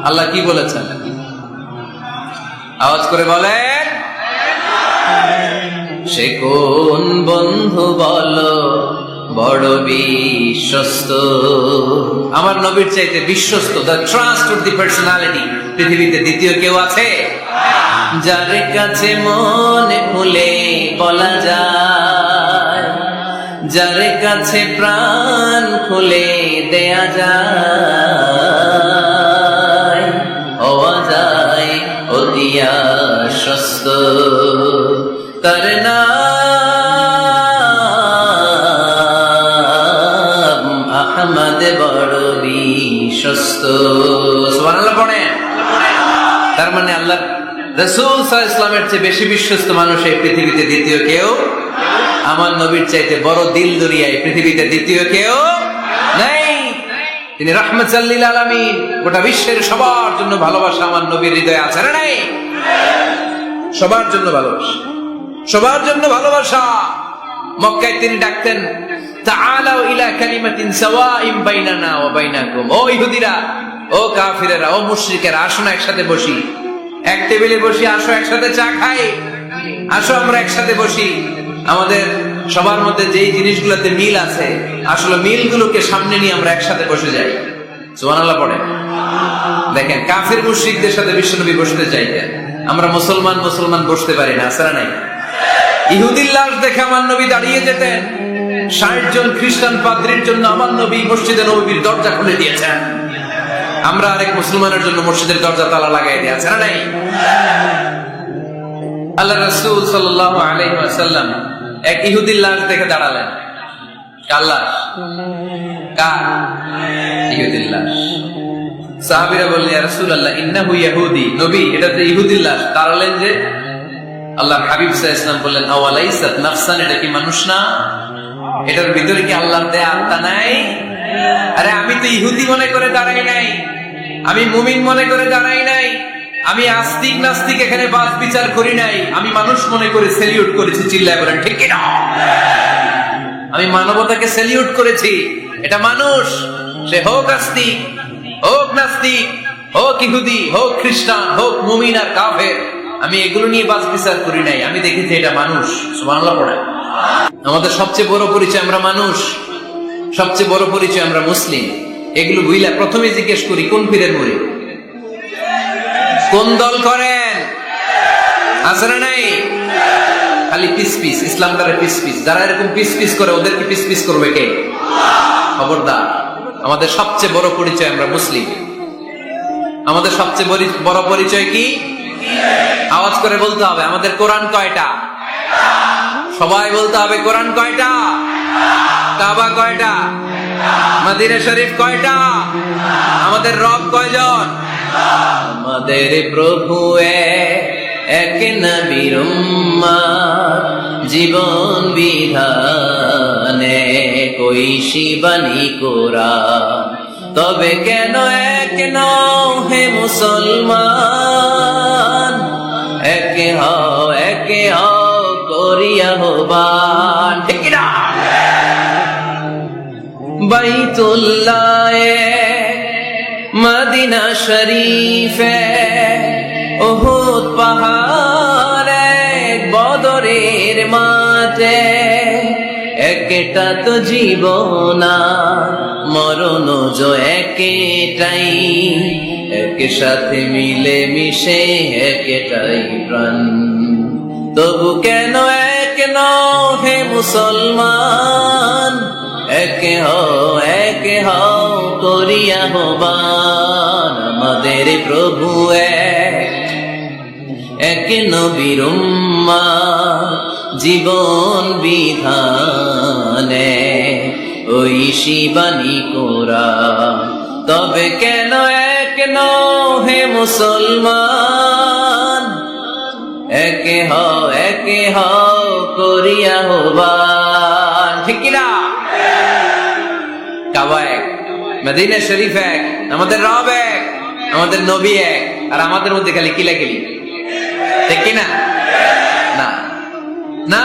আল্লাহ কি বলেছেন? আওয়াজ করে বলেন। সে কোন বন্ধু বলো বড় বিশ্বস্ত? আমার নবীর চাইতে বিশ্বস্ত, দ্য ট্রাস্টওয়ার্দি পার্সোনালিটি পৃথিবীতে দ্বিতীয় কেউ আছে? যার কাছে মনে খুলে বলা যায়, যার কাছে প্রাণ খুলে দেয়া যায়, হওয়া যায় অতি আশ্বস্ত। তার নাম বিশ্বস্ত। সুবহানাল্লাহ পড়েন। তার মানে আল্লাহ রাসূল সাল্লাল্লাহু আলাইহি ওয়াসাল্লামের চেয়ে বেশি বিশ্বস্ত মানুষ এই পৃথিবীতে দ্বিতীয় কেউ, আমার নবীর চাইতে বড় দিল দরিয়া এই পৃথিবীতে দ্বিতীয় কেউ নাই। তিনি রাহমাতাল লিল আলামিন, গোটা বিশ্বের সবার জন্য ভালোবাসা আমার নবীর হৃদয়ে আছে না নাই? সবার জন্য ভালোবাসা, সবার জন্য ভালোবাসা। মক্কায় তিনি ডাকতেন, তাআলাউ ইলা কালিমাতিন সাওয়াইন বাইনানা ওয়া বাইনাকুম। ও ইহুদিরা, ও কাফিরেরা, ও মুশরিকেরা, আসো না একসাথে বসি, এক টেবিলে বসি, আসো একসাথে চা খাই, আসো আমরা একসাথে বসি। আমাদের সবার মধ্যে যেই জিনিসগুলোতে মিল আছে, আসলে মিলগুলোকে সামনে নিয়ে আমরা একসাথে বসে যাই। সুবহানাল্লাহ পড়েন। দেখেন, কাফির মুশরিকদের সাথে বিশ্বনবী বসতে চাইতেন, আমরা মুসলমান বসতে পারি না, আসরা নাই। ইহুদির লাশ দেখে আমার নবী দাঁড়িয়ে যেতেন। ৬০ জন খ্রিস্টান পাদ্রীর জন্য আমার নবী মসজিদে নববীর দরজা খুলে দিয়েছেন, আমরা আরেক মুসলমানের জন্য মসজিদের দরজা তালা লাগাই দিয়ে আছে না নাই? আল্লাহ রাসূল সাল্লাল্লাহু আলাইহি ওয়াসাল্লাম এক ইহুদির লাশ দেখে দাঁড়ালেন। কার লাশ? কার? ইহুদির লাশ। সাহাবীরা বললেন, ইয়া রাসূলুল্লাহ ইন্নাহু ইয়াহুদি। নবী, এটা তো ইহুদির লাশ। দাঁড়ালেন যে? আল্লাহর হাবিব সাল্লাল্লাহু আলাইহি ওয়াসাল্লাম বললেন, আওয়ালাইসাত নাফসান, এটা কি মানুষ না? এটার ভিতরে কি আল্লাহর দেয়া আত্মা নাই? আরে আমি তো ইহুদি মনে করে দাঁড়াই নাই, আমি মুমিন মনে করে দাঁড়াই নাই, আমি আস্তিক নাস্তিক এখানে বাস বিচার করি নাই, আমি মানুষ মনে করে সেলিউট করেছি। চিল্লায় বলেন ঠিক কি না? আমি মানবতাকে সেলিউট করেছি। এটা মানুষ, সে হোক আস্তিক, হোক নাস্তিক, হোক ইহুদি, হোক খ্রিস্টান, হোক মুমিন আর কাফের, আমি এগুলো নিয়ে বাস বিচার করি নাই। আমি দেখেছি এটা মানুষ। সুবহানাল্লাহ পড়েন। আমাদের সবচেয়ে বড় পরিচয় আমরা মানুষ, সবচেয়ে বড় পরিচয় আমরা মুসলিম। এগুলো বুঝলা প্রথমে জিজ্ঞেস করি, কোন পীরের মুড়ি, কোন দল করেন, আছে না নাই? খালি পিস পিস, ইসলাম দ্বারা পিস পিস। যারা এরকম পিস পিস করে ওদেরকে পিস পিস করবে কে? খবরদার। আমাদের সবচেয়ে বড় পরিচয় আমরা মুসলিম। আমাদের সবচেয়ে বড় পরিচয় কি? আওয়াজ করে বলতে হবে, আমাদের কোরআন কয়টা? সবাই বলতে হবে, কোরআন কয়টা? কাবা কয়টা? মদিনা শরীফ কয়টা? আমাদের রব কয়জন? আমাদের প্রভু এক নবীর উম্মত, জীবন বিধানে কইসি বাণী কোরআন। তবে কেন এক নও হে মুসলমান, একে হও করিয়া হবান। ঠিক না? বাইতুল্লাহ মদিনা শরীফে, উহুদ পাহাড়ে, বদরের মাঠে, একটা তো জীবন, মরণ যে একটাই, একের সাথে মিলে মিশে একটাই প্রাণ। তবু কেন এক নও হে মুসলমান, একে হও করিয়া হবান। আমাদের প্রভু এক নবীর উম্মত, জীবন বিধানে ওই শিবানী কোরআন। তবে কেন এক নও হে মুসলমান, একে হও করিয়া হবান। ঠিক কিনা? কাবা এক, মদিনা শরীফ এক, আমাদের রব এক, আমাদের নবী এক, আর আমাদের মধ্যে খালি কিলাকিলি। ঠিক কিনা? না না,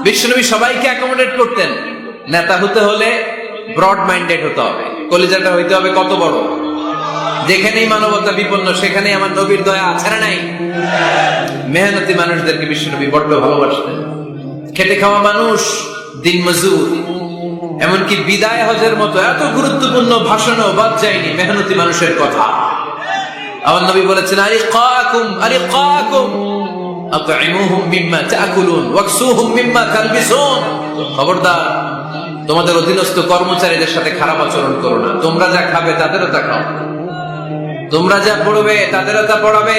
বিশ্বনবী সবাইকে অ্যাকোমোডেট করতেন। নেতা হতে হলে ব্রড মাইন্ডেড হতে হবে, কলিজাটা হইতে হবে কত বড়। যেখানেই মানবতা বিপন্ন সেখানেই আমার নবীর দয়া আছে না নাই? মেহনতি মানুষদেরকে বিশ্বনবী বড্ড ভালোবাসতেন। খেটে খাওয়া মানুষ, দিন মজুর, এমনকি বিদায় হজের মতো এত গুরুত্বপূর্ণ ভাষণও বাদ যায়নি মেহনতি মানুষের কথা। আমার নবী বলেছেন, আরিকাকুম আতঈমুহুম মিম্মা তাকুলুন ওয়াকসুহুম মিম্মা তালবিসুন। খবরদার, তোমাদের অধীনস্থ কর্মচারীদের সাথে খারাপ আচরণ করো না। তোমরা যা খাবে তাদেরও তা খাও, তোমরা যা পড়বে তাদেরও তা পড়াবে।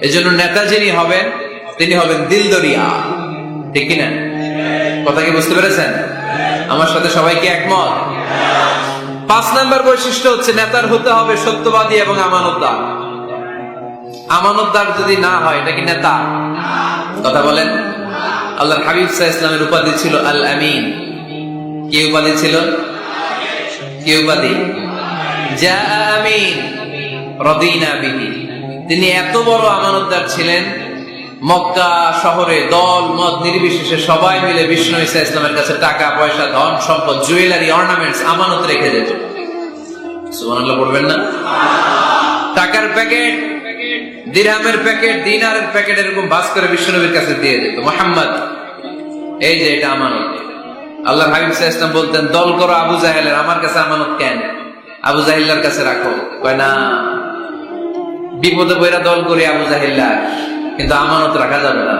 এজন্য নেতা যিনি হবেন তিনি হবেন দিলদরিয়া। ঠিক কিনা? কথা কি বুঝতে পেরেছেন? আমার সাথে সবাইকে একমত? 5 নাম্বার বৈশিষ্ট্য হচ্ছে নেতার হতে হবে সত্যবাদী এবং আমানতদার। আমানতদার যদি না হয় এটা কি নেতা? কথা বলেন। আল্লাহর হাবিব সাল্লাল্লাহু আলাইহি ওয়াসাল্লামের উপাধি ছিল আল আমিন। কি উপাধি ছিল? কি উপাধি? জা আমিন রাদিনা বিহি। তিনি এত বড় আমানতদার ছিলেন, মক্কা শহরে দল মত নির্বিশেষে সবাই মিলে বিষ্ণু ঈসা ইসলামের কাছে টাকা পয়সা ধন সম্পদ জুয়েলারি অর্নামেন্টস আমানত রেখে যেত। সুবহানাল্লাহ পড়বেন না? টাকার প্যাকেট, দিরহামের প্যাকেট, দিনারের প্যাকেট এরকম ভাঁজ করে বিষ্ণু নবীর কাছে দিয়ে যেত। মুহাম্মদ, এই যে এটা আমানত। আল্লাহর হাবিব সাল্লাল্লাহু আলাইহি ওয়াসাল্লাম বলতেন, দল করো আবু জাহেলের, আমার কাছে আমানত কেন? আবু জাহিল্লার কাছে রাখো। কয় না, বিপদে পড়া দল করে আবু জাহিল্লার, কিন্তু আমানত রাখা যাবে না।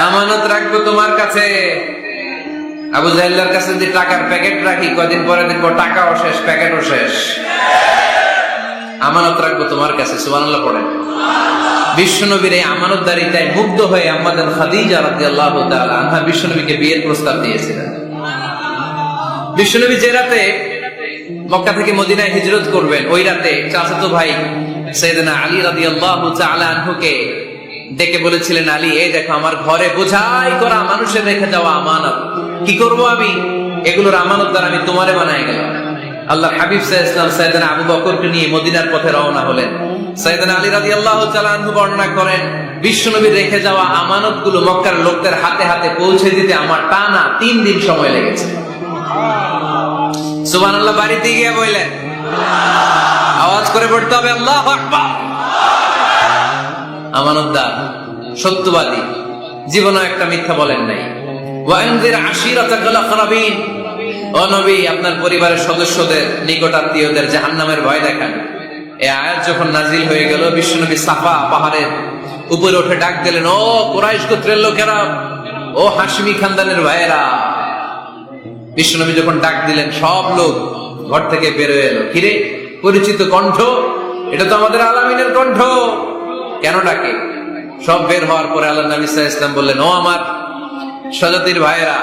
আমানত রাখবো তোমার কাছে। আবু জাহিল্লার কাছে যদি টাকার প্যাকেট রাখি, কয়দিন পরে দেখবো টাকাও শেষ, প্যাকেটও শেষ। আমানত রাখবো তোমার কাছে। সুবহানাল্লাহ পড়েন। বিশ্বনবীর এই আমানতদারিতায় মুগ্ধ হয়ে আম্মাজান খাদিজা রাদিয়াল্লাহু তাআলা আনহা বিশ্বনবীকে বিয়ের প্রস্তাব দিয়েছিলেন। বিশ্বনবী যে রাতে মক্কা থেকে মদিনায় হিজরত করবেন, ওই রাতে চাচাতো ভাই সাইয়েদনা আলী রাদিয়াল্লাহু তাআলা আনহুকে ডেকে বলেছিলেন, আলী, এই দেখো আমার ঘরে বোঝাই করা মানুষের রেখে যাওয়া আমানত, কি করব আমি? এগুলোর আমানতদার আমি তোমারে বানায় গেলাম। আল্লাহর হাবিব সাল্লাল্লাহু আলাইহি ওয়াসাল্লাম সাইয়েদনা আবু বকরকে নিয়ে মদিনার পথে রওনা হলেন। সাইয়েদনা আলী রাদিয়াল্লাহু তাআলা আনহু বর্ণনা করেন, বিশ্বনবীর রেখে যাওয়া আমানতগুলো মক্কার লোকদের হাতে হাতে পৌঁছে দিতে আমার টানা 3 দিন সময় লেগেছে। সুবহানাল্লাহ। বাড়িতে গিয়ে বললেন, আওয়াজ করে পড়তে হবে আল্লাহু আকবার। আমানতদার, সত্যবাদী, জীবনে একটা মিথ্যা বলেন নাই। ওয়ানজির আশিরাতাকাল আকরাবিন, ও নবী, আপনার পরিবারের সদস্যদের, নিকটাত্মীয়দের জাহান্নামের ভয় দেখান। এই আয়াত যখন নাজিল হয়ে গেল, বিশ্বনবী সাফা পাহাড়ের উপরে উঠে ডাক দিলেন, ও কুরাইশ গোত্রের লোকেরা, ও হাশমি খানদানের ভাইয়েরা। বিশ্বনবী যখন ডাক দিলেন, সব লোক ঘর থেকে বের হয়ে এলো। কিরে, পরিচিত কণ্ঠ, এটা তো আমাদের আলামিনের কণ্ঠ, কেন ডাকে? সব বের হওয়ার পরে আল্লাহ নবী সাল্লাল্লাহু আলাইহি ওয়াসাল্লাম বললেন, ও আমার স্বজাতির ভাইয়েরা,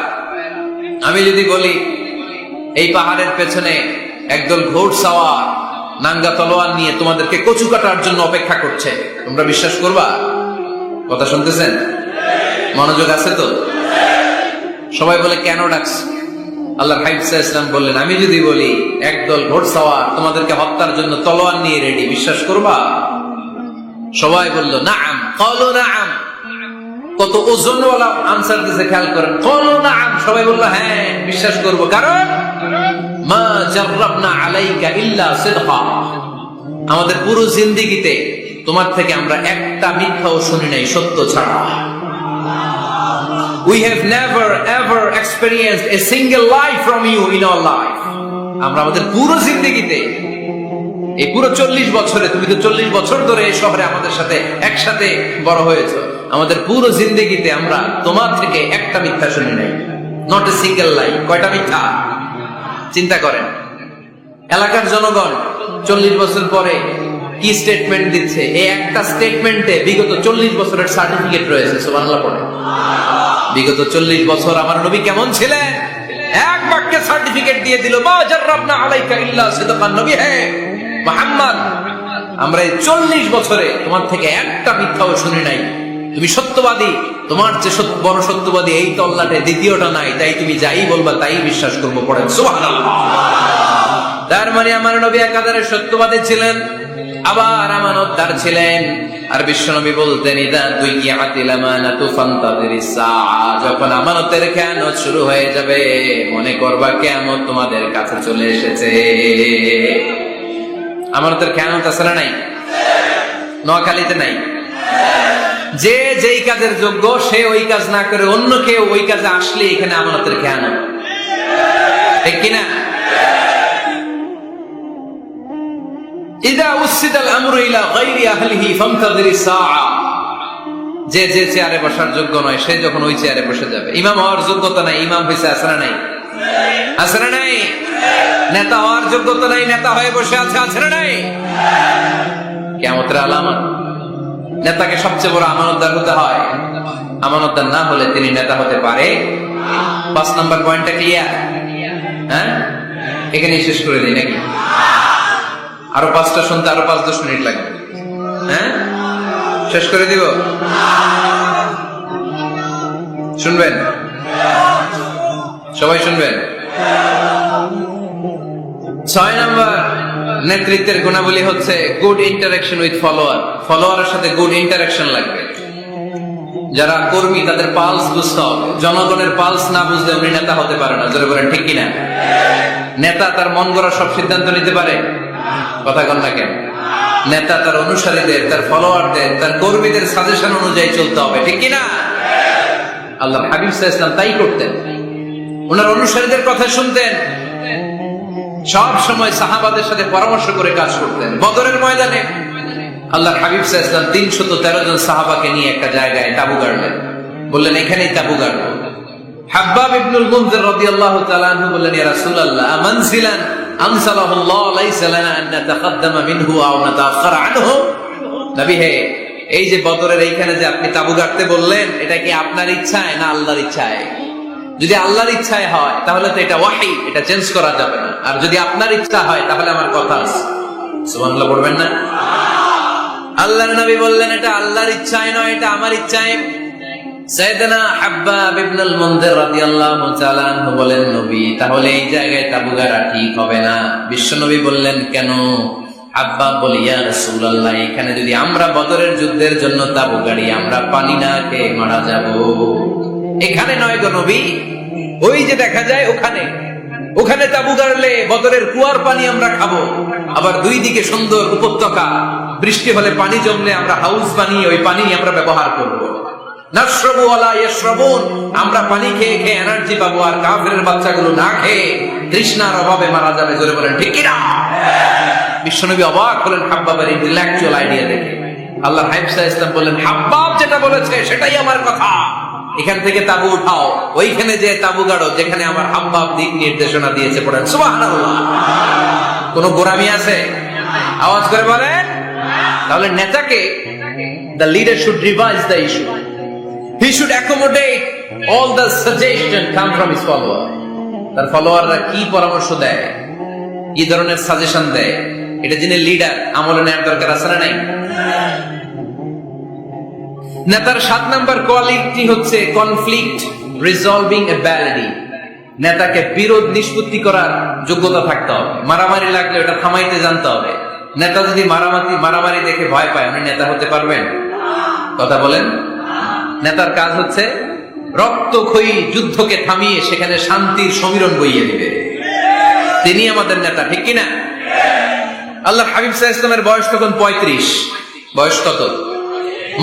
আমি যদি বলি এই পাহাড়ের পেছনে একদল ঘোড়সাওয়ার নাঙ্গা তলোয়ার নিয়ে তোমাদেরকে কচু কাটার জন্য অপেক্ষা করছে, তোমরা বিশ্বাস করবা? কথা শুনতেছেন? মনোযোগ আছে তো? সবাই বলে, কেন ডাকছে? আল্লাহর হাবিব সাল্লাল্লাহু আলাইহি ওয়াসাল্লাম বললেন, আমি যদি বলি একদল ঘোড়সাওয়ার তোমাদেরকে হত্যার জন্য তলোয়ার নিয়ে রেডি, বিশ্বাস করবা? সবাই বলল, নাআম। ক্বালু নাআম। কত ওজনওয়ালা আনসার দিয়েছে, খেয়াল করেন। ক্বালু নাআম, সবাই বলল, হ্যাঁ বিশ্বাস করব। কারণ মা জাররাবনা আলাইকা ইল্লা সিদকা, আমাদের পুরো জিন্দেগিতে তোমার থেকে আমরা একটা মিথ্যাও শুনি নাই, সত্য ছাড়া। We have never ever experienced a single lie from you in our life. আমরা আমাদের পুরো জিন্দেগিতে, এই পুরো 40 বছরে, তুমি তো 40 বছর ধরে এই শহরে আমাদের সাথে একসাথে বড় হয়েছো, আমাদের পুরো জিন্দেগিতে আমরা তোমার থেকে একটা মিথ্যা শুনি নাই। নট এ সিঙ্গেল লাই। কয়টা মিথ্যা? চিন্তা করেন। এলাকার জনগণ 40 বছর পরে কি স্টেটমেন্ট দিচ্ছে, এই একটা স্টেটমেন্টে বিগত 40 বছরের সার্টিফিকেট রয়েছে। সুবহানাল্লাহ পড়ে। বিগত 40 বছর আমার নবী কেমন ছিলেন, এক বাক্যে সার্টিফিকেট দিয়ে দিল, মা জাররাবনা আলাইকা ইল্লা সিদকান। নবী হে মুহাম্মদ, আমরা এই 40 বছরে তোমার থেকে একটা মিথ্যাও শুনি নাই, তুমি সত্যবাদী, তোমার যে বড় সত্যবাদী এই তল্লাটে দ্বিতীয়টা নাই, তাই তুমি যাই বলবা তাই বিশ্বাস করবো। পড়েন সুবহানাল্লাহ। তার মানে আমার নবী একাধারে সত্যবাদী ছিলেন, আবার আমানতদার ছিলেন। আর বিশ্বনবী বলতেন, ইদা দুইয়াতিল আমানাতু ফান্তাযিরিস সাআ, যখন আমানতের খেয়ানত শুরু হয়ে যাবে মনে করবা কিয়ামত তোমাদের কাছে চলে এসেছে। আমানতের খেয়ানত আছে না নাই? নোয়াখালীতে নাই? যে যেই কাজের যোগ্য সে ওই কাজ না করে অন্য কেউ ওই কাজে আসলে এখানে আমানতের খেয়ানত, ঠিক কিনা? ইদা উসিদাল আমরু ইলা গায়রি আহলিহি ফান্তাযিরিস সাআ, যে যে চেয়ারে বসার যোগ্য নয় সে যখন ওই চেয়ারে বসে যাবে। ইমাম হওয়ার যোগ্যতা নাই, ইমাম হইছে, আছে না নাই? আছে না নাই? নেতা হওয়ার যোগ্যতা নাই, নেতা হয়ে বসে আছে, আছে না নাই? কিয়ামতের আলামত। নেতাকে সবচেয়ে বড় আমানতদার হতে হয়, আমানতদার না হলে তিনি নেতা হতে পারে। 5 নাম্বার পয়েন্টটা ক্লিয়ার? হ্যাঁ, এখানেই শেষ করে দিই নাকি? আরো 5টা শুনতে আরো 5-10 মিনিট লাগবে। হ্যাঁ, শেষ করে দিব? শুনবেন? সবাই শুনবেন? 6 নম্বর নেতৃত্বের গুণাবলী হচ্ছে গুড ইন্টারাকশন উইথ ফলোয়ার। ফলোয়ারের সাথে গুড ইন্টারাকশন লাগবে। যারা কর্মী তাদের পালস বুঝতে হবে। জনগণের পালস না বুঝলে উনি নেতা হতে পারে না। জোরে বলেন ঠিক কিনা? নেতা তার মন গড়া সব সিদ্ধান্ত নিতে পারে? কথা কন না কেন? নেতা তার অনুসারীদের, তার ফলোয়ারদের, তার কর্মীদের সাজেশন অনুযায়ী চলতে হবে, ঠিক কিনা? আল্লাহ হাবিব সাল্লাল্লাহু আলাইহি ওয়াসাল্লাম তাই করতেন। ওনার অনুসারীদের কথা শুনতেন, সব সময় সাহাবাদের সাথে পরামর্শ করে কাজ করতেন। বদরের ময়দানে আল্লাহ হাবিব সাল্লাল্লাহু আলাইহি ওয়াসাল্লাম 313 জন সাহাবাকে নিয়ে একটা জায়গায় তাঁবু গাড়লেন। বললেন এখানেই তাঁবু গাড়বো। হাব্বাব ইবনুল মুনজির রাদিয়াল্লাহু তাআলা আনহু বললেন, ইয়া রাসূলুল্লাহ, আমানসিলান আনসালাহুল্লাহ লাইসা লানা আন নাতাকাদ্দামা মিনহু আও নাতাআখারা আনহু। নবী হে, এই যে বদরের এইখানে যে আপনি তাঁবু গাড়তে বললেন, এটা কি আপনার ইচ্ছায় না আল্লাহর ইচ্ছায়? যদি আল্লাহর ইচ্ছায় হয় তাহলে তো এটা ওয়াহী, এটা চেঞ্জ করা যাবে না। আর যদি আপনার ইচ্ছা হয় তাহলে আমার কথা আছে। সুবহানাল্লাহ পড়বেন না? আল্লাহর নবী বললেন এটা আল্লাহর ইচ্ছায় নয়, এটা আমার ইচ্ছায়। সাইয়েদনা হাব্বাব ইবনুল মুনজির রাদিয়াল্লাহু তাআলা আনহু বলেন, নবী তাহলে এই জায়গায় তাঁবু গাড়া ঠিক হবে না। বিশ্বনবী বললেন, কেন? হাব্বাব বলে, ইয়া রাসূলুল্লাহ, এখানে যদি আমরা বদরের যুদ্ধের জন্য তাঁবু গাড়ি, আমরা পানি না খেয়ে মারা যাব। এখানে নয় গো নবী, ওই যে দেখা যায় ওখানে, ওখানে তাঁবু গাড়লে বদরের কুয়ার পানি আমরা খাবো। আবার দুই দিকে সুন্দর উপত্যকা, বৃষ্টি হলে পানি জমলে আমরা হাউস বানিয়ে ওই পানি আমরা ব্যবহার করব। নাশরাবু ওয়ালা ইয়াশরাবুন, আমরা পানি খেয়ে খেয়ে এনার্জি পাবো, আর কাফেরের বাচ্চাগুলো না খেয়ে তৃষ্ণার অভাবে মারা যাবে। জোরে বলেন ঠিক কি না? বিশ্বনবী অবাক হলেন হাব্বাবের ইন্টেলেকচুয়াল আইডিয়া দেখে। আল্লাহর হাবিব সাল্লাল্লাহু আলাইহি ওয়াসাল্লাম বললেন, হাব্বাব যেটা বলেছে সেটাই আমার কথা, এখান থেকে তাঁবু উঠাও, ওইখানে যে তাঁবু গাড়ো যেখানে আমার হাব্বাব দিক নির্দেশনা দিয়েছে। পড়েন সুবহানাল্লাহ। কোন গোরামি আছে? আওয়াজ করে বলেন। তাহলে নেতাকে, the leader should revise the issue. He should accommodate all the suggestion come from his follower. তার ফলোয়াররা কি পরামর্শ দেয়, কি ধরনের সাজেশন দেয়, এটা জেনে লিডার আমলে নেওয়ার দরকার আছে না নাই? নেতার 7 নাম্বার কোয়ালিটি হচ্ছে কনফ্লিক্ট রিজলভিং এবিলিটি। নেতাকে বিরোধ নিষ্পত্তি করার যোগ্যতা থাকতে হবে। মারামারি লাগলে ওটা থামাইতে জানতে হবে। নেতা যদি মারামারি দেখে ভয় পায়, উনি নেতা হতে পারবেন? কথা বলেন। নেতার কাজ হচ্ছে রক্তক্ষয়ী যুদ্ধকে থামিয়ে সেখানে শান্তির সমীরণ বইয়ে দিবে। তিনি আমাদের নেতা, ঠিক কিনা? আল্লাহর হাবিব সাল্লাল্লাহু আলাইহি ওয়াসাল্লামের বয়স তখন 35। বয়স কত?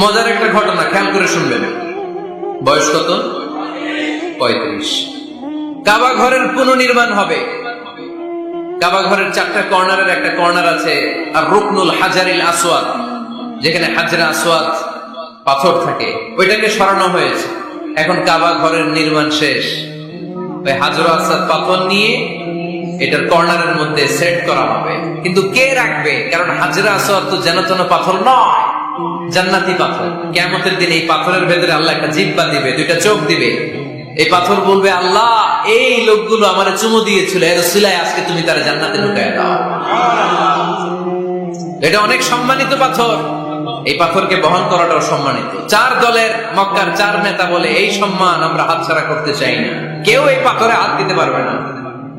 মজার একটা ঘটনা, খেয়াল করে শুনবেন। বয়স কত? 35। কাবা ঘরের পুনর্নির্মাণ হবে। কাবা ঘরের 4টা কর্নারের একটা কর্নার আছে আর রুকনুল হাজারিল আসওয়াদ, যেখানে হাজরা আসওয়াদ পাথর থাকে, ওইটাকে সরানো হয়েছে। এখন কাবা ঘরের নির্মাণ শেষ। ওই হাজরা আসওয়াদ পাথর নিয়ে এটার কর্নারের মধ্যে সেট করা হবে। কিন্তু কে রাখবে? কারণ হাজরা আসওয়াদ তো যেন তেন পাথর নয়, জান্নাতি পাথর। কিয়ামতের দিন এই পাথরের ভেতরে আল্লাহ একটা জিহ্বা দিবে, 2টা চোখ দিবে। এই পাথর বলবে, আল্লাহ এই লোকগুলো আমারে চুমু দিয়েছিল, এর উসিলায় আজকে তুমি তারা জান্নাতে ঢুকায় দাও। এটা অনেক সম্মানিত পাথর। এই পাথরকে বহন করাটাও সম্মানিত। 4 দলের মক্কার 4 নেতা বলে, এই সম্মান আমরা হাতছাড়া করতে চাই না, কেউ এই পাথরে হাত দিতে পারবে না।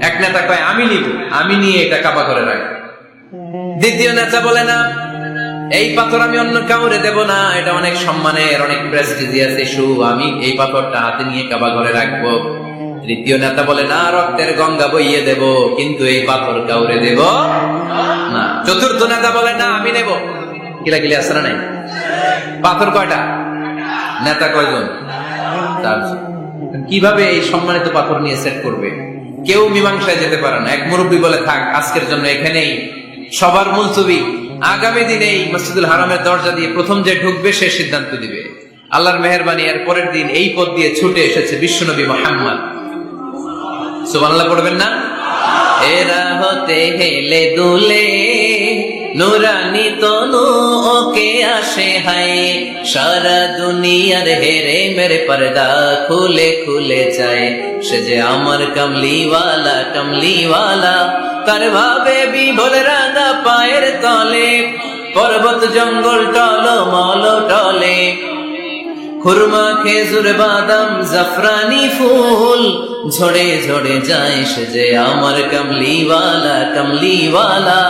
এক নেতা কয়, আমি নিব, আমি নিয়ে এটা কাবা করে রাখবো। দ্বিতীয় নেতা বলে, না, এই পাথর আমি অন্য কাউরে দেব না, এটা অনেক সম্মানের, অনেক প্রেস্টিজিয়াস ইস্যু, আমি এই পাথরটা হাতে নিয়ে কাবা ঘরে রাখবো। তৃতীয় নেতা বলে, না, রক্তের গঙ্গা বইয়ে দেব, কিন্তু এই পাথর কাউরে দেব না। চতুর্থ নেতা বলে, না, আমি নেব। কিলাকিলি আসে না নাই? পাথর কয়টা? নেতা কয়জন? 4 জন। কিভাবে এই সম্মানিত পাথর নিয়ে সেট করবে? কেউ মীমাংসায় যেতে পারে না। এক মুরব্বী বলে, থাক, আজকের জন্য এখানেই সবার মুলতবি, আগামী দিনে এই মসজিদুল হারামের দরজা দিয়ে প্রথম যে ঢুকবে সে সিদ্ধান্ত দিবে। আল্লাহর মেহেরবানি, এর পরের দিন এই পথ দিয়ে ছুটে এসেছে বিশ্বনবী মুহাম্মদ। সুবহানাল্লাহ পড়বেন না? এরা হতে হেলে দুলে নুরানি তনু ওকে আসে হায়, সারা দুনিয়ার হেরে মেরে পর্দা খুলে খুলে চায়। সে যে আমার কমলিওয়ালা কমলিওয়ালা, তার ভাবে বিভোর রাঙা পায়ের তলে, পর্বত জঙ্গল টল মল টলে, খুরমা খেজুর বাদাম জাফরানি ফুল ঝরে ঝরে যায়। সে যে আমার কমলিওয়ালা কমলিওয়ালা,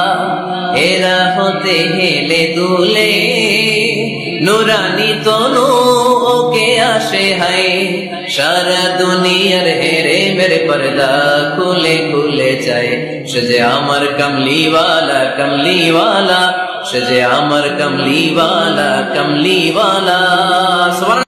এরা হতে হেলে দুলে, নুরানি তনু ওকে আসে হায়, সারা দুনিয়ার হেরে মেরে পর্দা খুলে খুলে যায়। সে যে আমার কমলিওয়ালা কমলিওয়ালা, সে যে আমার কমলিওয়ালা কমলিওয়ালা।